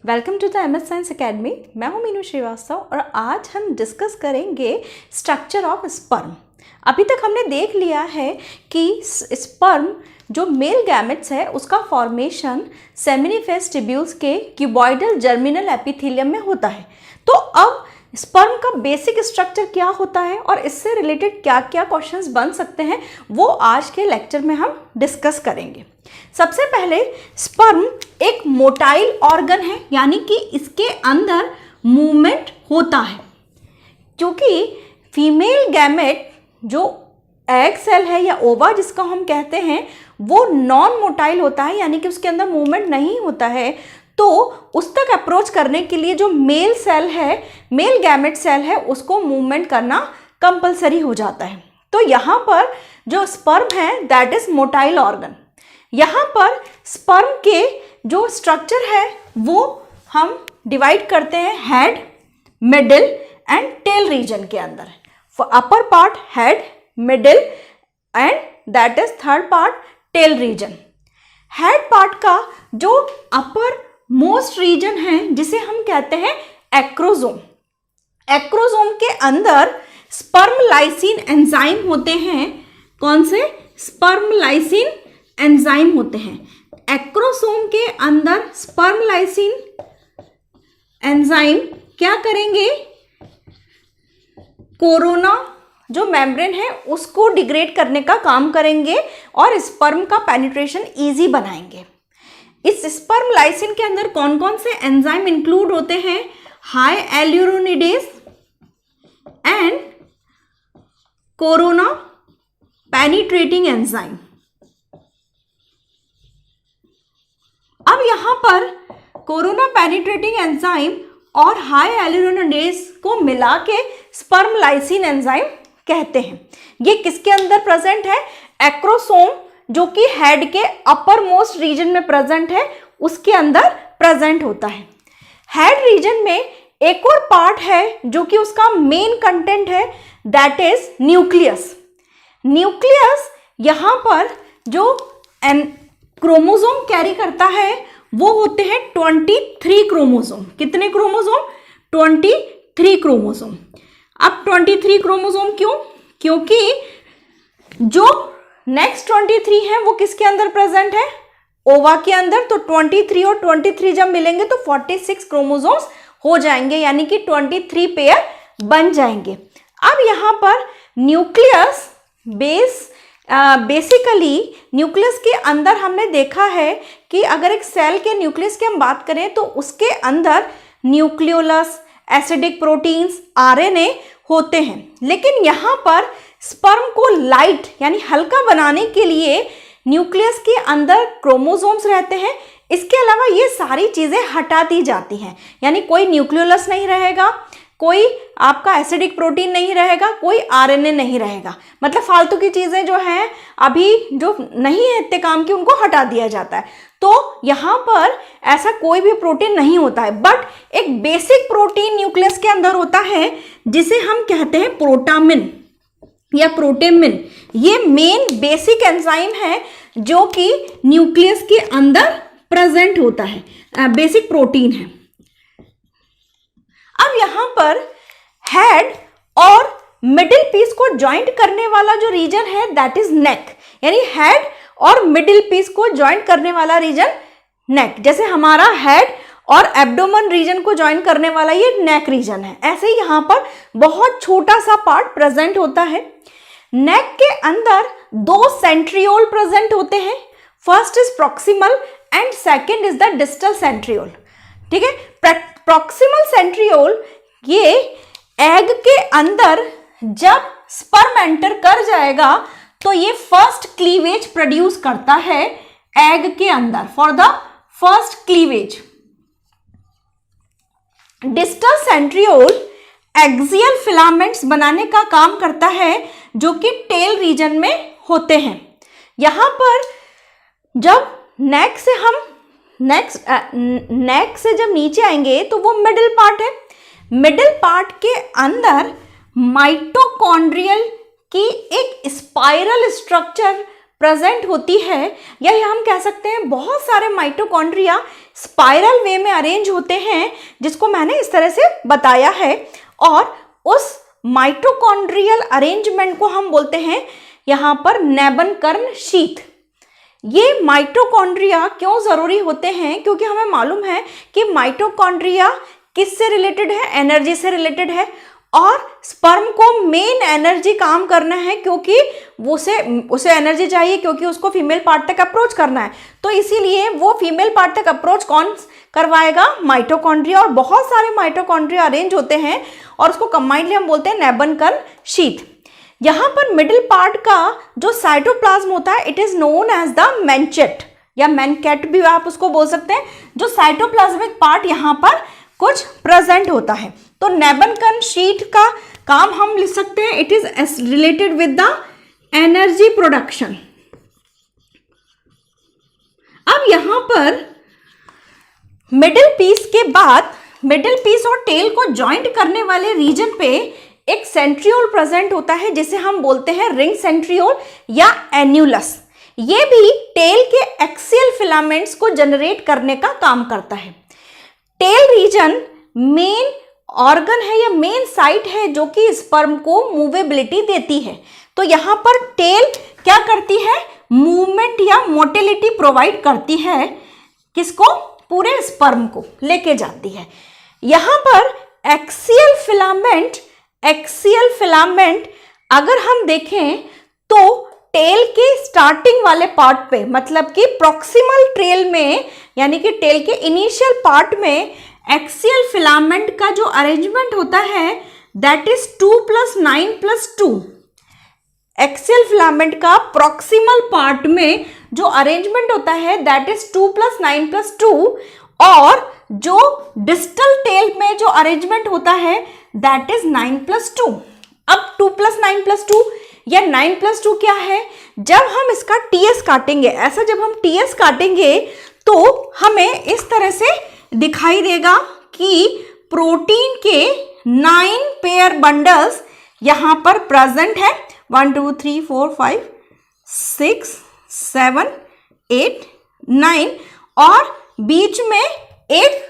Welcome to the MS science academy. मैं हूं मीनू श्रीवास्तव और आज हम डिस्कस करेंगे स्ट्रक्चर ऑफ स्पर्म। अभी तक हमने देख लिया है कि स्पर्म जो मेल गैमेट्स है उसका फॉर्मेशन सेमिनिफेस ट्यूब्यूल्स के क्यूबॉइडल जर्मिनल एपिथेलियम में होता है। तो अब स्पर्म का बेसिक स्ट्रक्चर क्या होता है और इससे रिलेटेड क्या क्या क्वेश्चंस बन सकते हैं वो आज के लेक्चर में हम डिस्कस करेंगे। सबसे पहले स्पर्म एक मोटाइल ऑर्गन है, यानी कि इसके अंदर मूवमेंट होता है। क्योंकि फीमेल गैमेट जो एग सेल है या ओवा जिसका हम कहते हैं वो नॉन मोटाइल होता है, यानी कि उसके अंदर मूवमेंट नहीं होता है। तो उस तक अप्रोच करने के लिए जो मेल सेल है, मेल गैमेट सेल है, उसको मूवमेंट करना कंपलसरी हो जाता है। तो यहाँ पर जो स्पर्म है दैट इज मोटाइल ऑर्गन। यहाँ पर स्पर्म के जो स्ट्रक्चर है वो हम डिवाइड करते हैं head, middle and tail region के अंदर। Upper part head, middle and that is third part tail region. Head part का जो अपर मोस्ट रीजन है जिसे हम कहते हैं एक्रोसोम। एक्रोसोम के अंदर स्पर्म लाइसिन एंजाइम होते हैं। कौन से? स्पर्म लाइसिन एंजाइम होते हैं। एक्रोसोम के अंदर स्पर्म लाइसिन एंजाइम क्या करेंगे? कोरोना जो मेम्ब्रेन है उसको डिग्रेड करने का काम करेंगे और स्पर्म का पेनिट्रेशन इजी बनाएंगे। इस स्पर्म लाइसिन के अंदर कौन कौन से एंजाइम इंक्लूड होते हैं? Hyaluronidase and corona penetrating enzyme. अब यहां पर कोरोना पेनिट्रेटिंग एंजाइम और हाई एल्यूरोनिडेज को मिला के स्पर्म लाइसिन एंजाइम कहते हैं। ये किसके अंदर प्रेजेंट है? एक्रोसोम जो कि हेड के अपर मोस्ट रीजन में प्रेजेंट है उसके अंदर प्रेजेंट होता है। हेड रीजन में एक और पार्ट है जो कि उसका मेन कंटेंट है, दैट इज न्यूक्लियस। न्यूक्लियस यहाँ पर जो क्रोमोसोम कैरी करता है वो होते हैं 23 क्रोमोसोम। कितने क्रोमोसोम? 23 क्रोमोसोम। अब 23 क्रोमोसोम क्यों? क्योंकि जो नेक्स्ट 23 है वो किसके अंदर प्रेजेंट है? ओवा के अंदर। तो 23 और 23 जब मिलेंगे तो 46 क्रोमोसोम्स हो जाएंगे, यानी कि 23 पेयर बन जाएंगे। अब यहाँ पर न्यूक्लियस बेसिकली न्यूक्लियस के अंदर हमने देखा है कि अगर एक सेल के न्यूक्लियस की हम बात करें तो उसके अंदर न्यूक्लियोलस, एसिडिक प्रोटीन्स, RNA होते हैं। लेकिन यहाँ पर स्पर्म को लाइट यानी हल्का बनाने के लिए न्यूक्लियस के अंदर क्रोमोसोम्स रहते हैं। इसके अलावा ये सारी चीज़ें हटा दी जाती हैं, यानी कोई न्यूक्लियोलस नहीं रहेगा, कोई आपका एसिडिक प्रोटीन नहीं रहेगा, कोई RNA नहीं रहेगा। मतलब फालतू की चीज़ें जो हैं अभी जो नहीं है इतने काम की उनको हटा दिया जाता है। तो यहाँ पर ऐसा कोई भी प्रोटीन नहीं होता है, बट एक बेसिक प्रोटीन न्यूक्लियस के अंदर होता है जिसे हम कहते हैं प्रोटामिन या प्रोटेमिन। ये मेन बेसिक एंजाइम है जो कि न्यूक्लियस के अंदर प्रेजेंट होता है, बेसिक प्रोटीन है। अब यहां पर हेड और मिडिल पीस को ज्वाइंट करने वाला जो रीजन है दैट इज नेक, यानी हेड और मिडिल पीस को ज्वाइंट करने वाला रीजन नेक। जैसे हमारा हेड और एब्डोमेन रीजन को ज्वाइन करने वाला ये नेक रीजन है, ऐसे ही यहाँ पर बहुत छोटा सा पार्ट प्रेजेंट होता है। नेक के अंदर 2 सेंट्रियोल प्रेजेंट होते हैं। First is proximal and second is the distal centriole. ठीक है, प्रॉक्सिमल सेंट्रियोल ये एग के अंदर जब स्पर्म एंटर कर जाएगा तो ये फर्स्ट क्लीवेज प्रोड्यूस करता है एग के अंदर for the first cleavage. Distal centriole axial filaments बनाने का काम करता है जो कि टेल रीजन में होते हैं। यहां पर जब नेक से जब नीचे आएंगे तो वो मिडिल पार्ट है। मिडिल पार्ट के अंदर माइटोकॉन्ड्रियल की एक स्पाइरल स्ट्रक्चर प्रेजेंट होती है, या हम कह सकते हैं बहुत सारे माइटोकॉन्ड्रिया स्पाइरल वे में अरेंज होते हैं, जिसको मैंने इस तरह से बताया है। और उस माइटोकॉन्ड्रियल अरेंजमेंट को हम बोलते हैं यहाँ पर नेबनकर्ण शीथ। ये माइटोकॉन्ड्रिया क्यों जरूरी होते हैं? क्योंकि हमें मालूम है कि माइटोकॉन्ड्रिया किससे रिलेटेड है? एनर्जी से रिलेटेड है, और स्पर्म को मेन एनर्जी काम करना है, क्योंकि उसे एनर्जी चाहिए, क्योंकि उसको फीमेल पार्ट तक अप्रोच करना है। तो इसीलिए वो फीमेल पार्ट तक अप्रोच कौन करवाएगा? माइटोकॉन्ड्रिया। और बहुत सारे माइटोकॉन्ड्रिया अरेंज होते हैं और उसको कंबाइंडली हम बोलते हैं नेबनकर्ण शीथ। यहाँ पर मिडिल पार्ट का जो साइटोप्लाज्म होता है, it is known as the manchette या मैनकेट भी आप उसको बोल सकते हैं। जो साइटोप्लाज्मिक पार्ट यहाँ पर कुछ प्रेजेंट होता है। तो नेबनकर्ण शीथ का काम हम लिख सकते हैं, it is related with the energy production. अब यहां पर मिडिल पीस के बाद, मिडिल पीस और टेल को ज्वाइंट करने वाले रीजन पे एक सेंट्रियोल प्रेजेंट होता है, जिसे हम बोलते हैं रिंग सेंट्रियोल या एन्यूलस। ये भी टेल के एक्सियल फिलामेंट्स को जनरेट करने का काम करता है। टेल रीजन मेन ऑर्गन है या मेन साइट है जो कि स्पर्म को मूवेबिलिटी देती है। तो यहाँ पर टेल क्या करती है? मूवमेंट या मोटिलिटी प्रोवाइड करती है। किसको? पूरे स्पर्म को लेके जाती है। यहाँ पर एक्सियल फिलामेंट अगर हम देखें तो टेल के स्टार्टिंग वाले पार्ट पे, मतलब कि प्रॉक्सिमल टेल में, यानी कि टेल के इनिशियल पार्ट में एक्सियल फिलामेंट का जो अरेंजमेंट होता है दैट इज 2 + 9 + 2। एक्सियल फिलामेंट का प्रॉक्सिमल पार्ट में जो अरेंजमेंट होता है दैट इज 2 + 9 + 2, और जो डिस्टल टेल में जो अरेंजमेंट होता है दैट इज 9 + 2। अब 2 + 9 + 2 या 9 + 2 क्या है? जब हम इसका टीएस काटेंगे, ऐसा जब हम टीएस काटेंगे तो हमें इस तरह से दिखाई देगा कि प्रोटीन के 9 पेयर बंडल्स यहां पर प्रेजेंट है। 1 2 3 4 5 6 7 8 9, और बीच में एक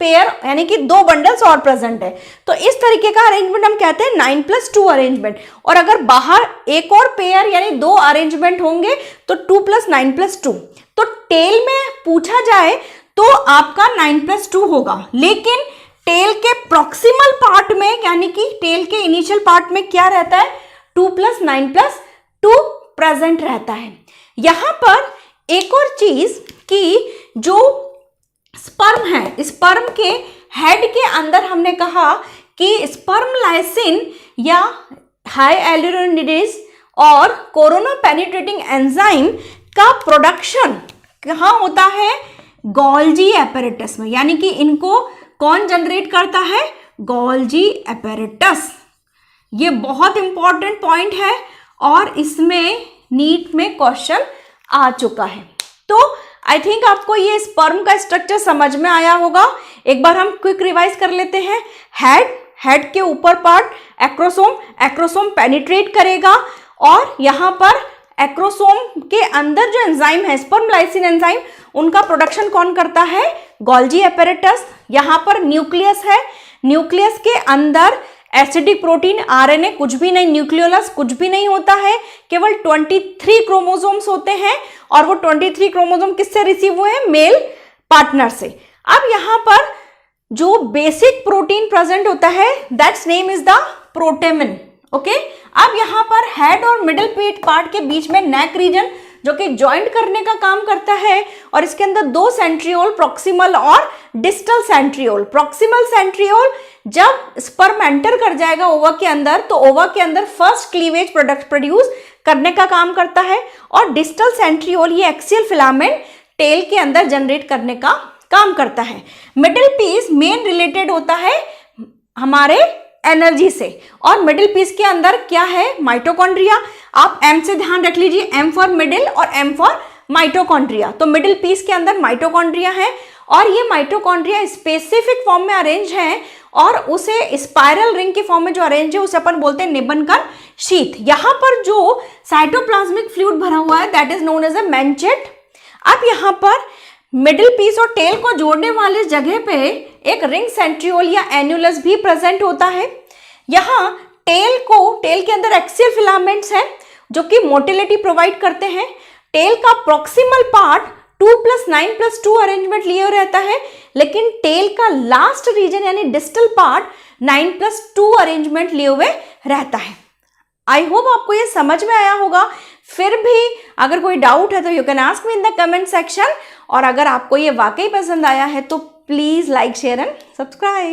पेयर यानी कि 2 बंडल्स और प्रेजेंट है। तो इस तरीके का अरेंजमेंट हम कहते हैं 9 + 2 अरेंजमेंट। और अगर बाहर एक और पेयर यानी 2 अरेंजमेंट होंगे तो 2 + 9 + 2। तो टेल में पूछा जाए तो आपका 9 + 2 होगा, लेकिन टेल के प्रॉक्सिमल पार्ट में यानी कि टेल के इनिशियल पार्ट में क्या रहता है? 2 + 9 + 2 प्रेजेंट रहता है। यहां पर एक और चीज कि जो स्पर्म है, स्पर्म के हेड के अंदर हमने कहा कि स्पर्म लाइसिन या हाइएलुरोनिडेज और कोरोना पेनिट्रेटिंग एंजाइम का प्रोडक्शन कहाँ होता है? गोल्जी एपेरेटस में। यानी कि इनको कौन जनरेट करता है? Golgi apparatus. ये बहुत इंपॉर्टेंट पॉइंट है और इसमें नीट में क्वेश्चन आ चुका है। तो आई थिंक आपको ये स्पर्म का स्ट्रक्चर समझ में आया होगा। एक बार हम क्विक रिवाइज कर लेते हैं। हेड के ऊपर पार्ट एक्रोसोम पेनिट्रेट करेगा, और यहाँ पर एक्रोसोम के अंदर जो एंजाइम है स्पर्म लाइसिन एंजाइम, उनका प्रोडक्शन कौन करता है? Golgi apparatus. यहाँ पर न्यूक्लियस है, न्यूक्लियस के अंदर एसिडिक प्रोटीन आरएनए कुछ भी नहीं, न्यूक्लियोलस कुछ भी नहीं होता है, केवल 23 क्रोमोसोम्स होते हैं, और वो 23 क्रोमोसोम किससे रिसीव हुए हैं? मेल पार्टनर से। अब यहाँ पर जो बेसिक प्रोटीन प्रेजेंट होता है that's name is the protamine. Okay, अब यहाँ पर हेड और मिडिल पेट पार्ट के बीच में नेक रीजन जो कि ज्वाइंट करने का काम करता है, और इसके अंदर 2 सेंट्रियोल, प्रॉक्सिमल और डिस्टल सेंट्रियोल। प्रॉक्सिमल सेंट्रियोल जब स्पर्म एंटर कर जाएगा ओवा के अंदर, तो ओवा के अंदर फर्स्ट क्लीवेज प्रोडक्ट प्रोड्यूस करने का काम करता है, और डिस्टल सेंट्रियोल ये एक्सियल फिलामेंट टेल के अंदर जनरेट करने का काम करता है। मिडिल पीस मेन रिलेटेड होता है हमारे एनर्जी से, और मिडिल पीस के अंदर क्या है? माइटोकॉन्ड्रिया। आप एम से ध्यान रख लीजिए, एम फॉर मिडिल और एम फॉर माइटोकॉन्ड्रिया। तो मिडिल पीस के अंदर माइटोकॉन्ड्रिया है, और ये माइटोकॉन्ड्रिया स्पेसिफिक फॉर्म में अरेंज हैं और उसे स्पाइरल रिंग के फॉर्म में जो अरेंज है उसे अपन बोलते हैं निबंकन शीथ। यहाँ पर जो साइटोप्लाज्मिक फ्लूइड भरा हुआ है that is known as a manchette. अब यहाँ पर मिडिल पीस और टेल को जोड़ने वाले जगह पे एक रिंग सेंट्रियोल या एन्युलस भी प्रेजेंट होता है। यहाँ टेल के अंदर एक्सियल फिलामेंट्स हैं जो कि मोटिलिटी प्रोवाइड करते हैं। टेल का प्रॉक्सिमल पार्ट 2+9+2 अरेंजमेंट लिए रहता है, लेकिन टेल का लास्ट रीजन यानी डिस्टल पार्ट 9+2 अरेंजमेंट लिए हुए रहता है। आई होप आपको ये समझ में आया होगा। फिर भी अगर कोई डाउट है तो you can ask me in the comment section. और अगर आपको ये वाकई पसंद आया है तो please like share and subscribe.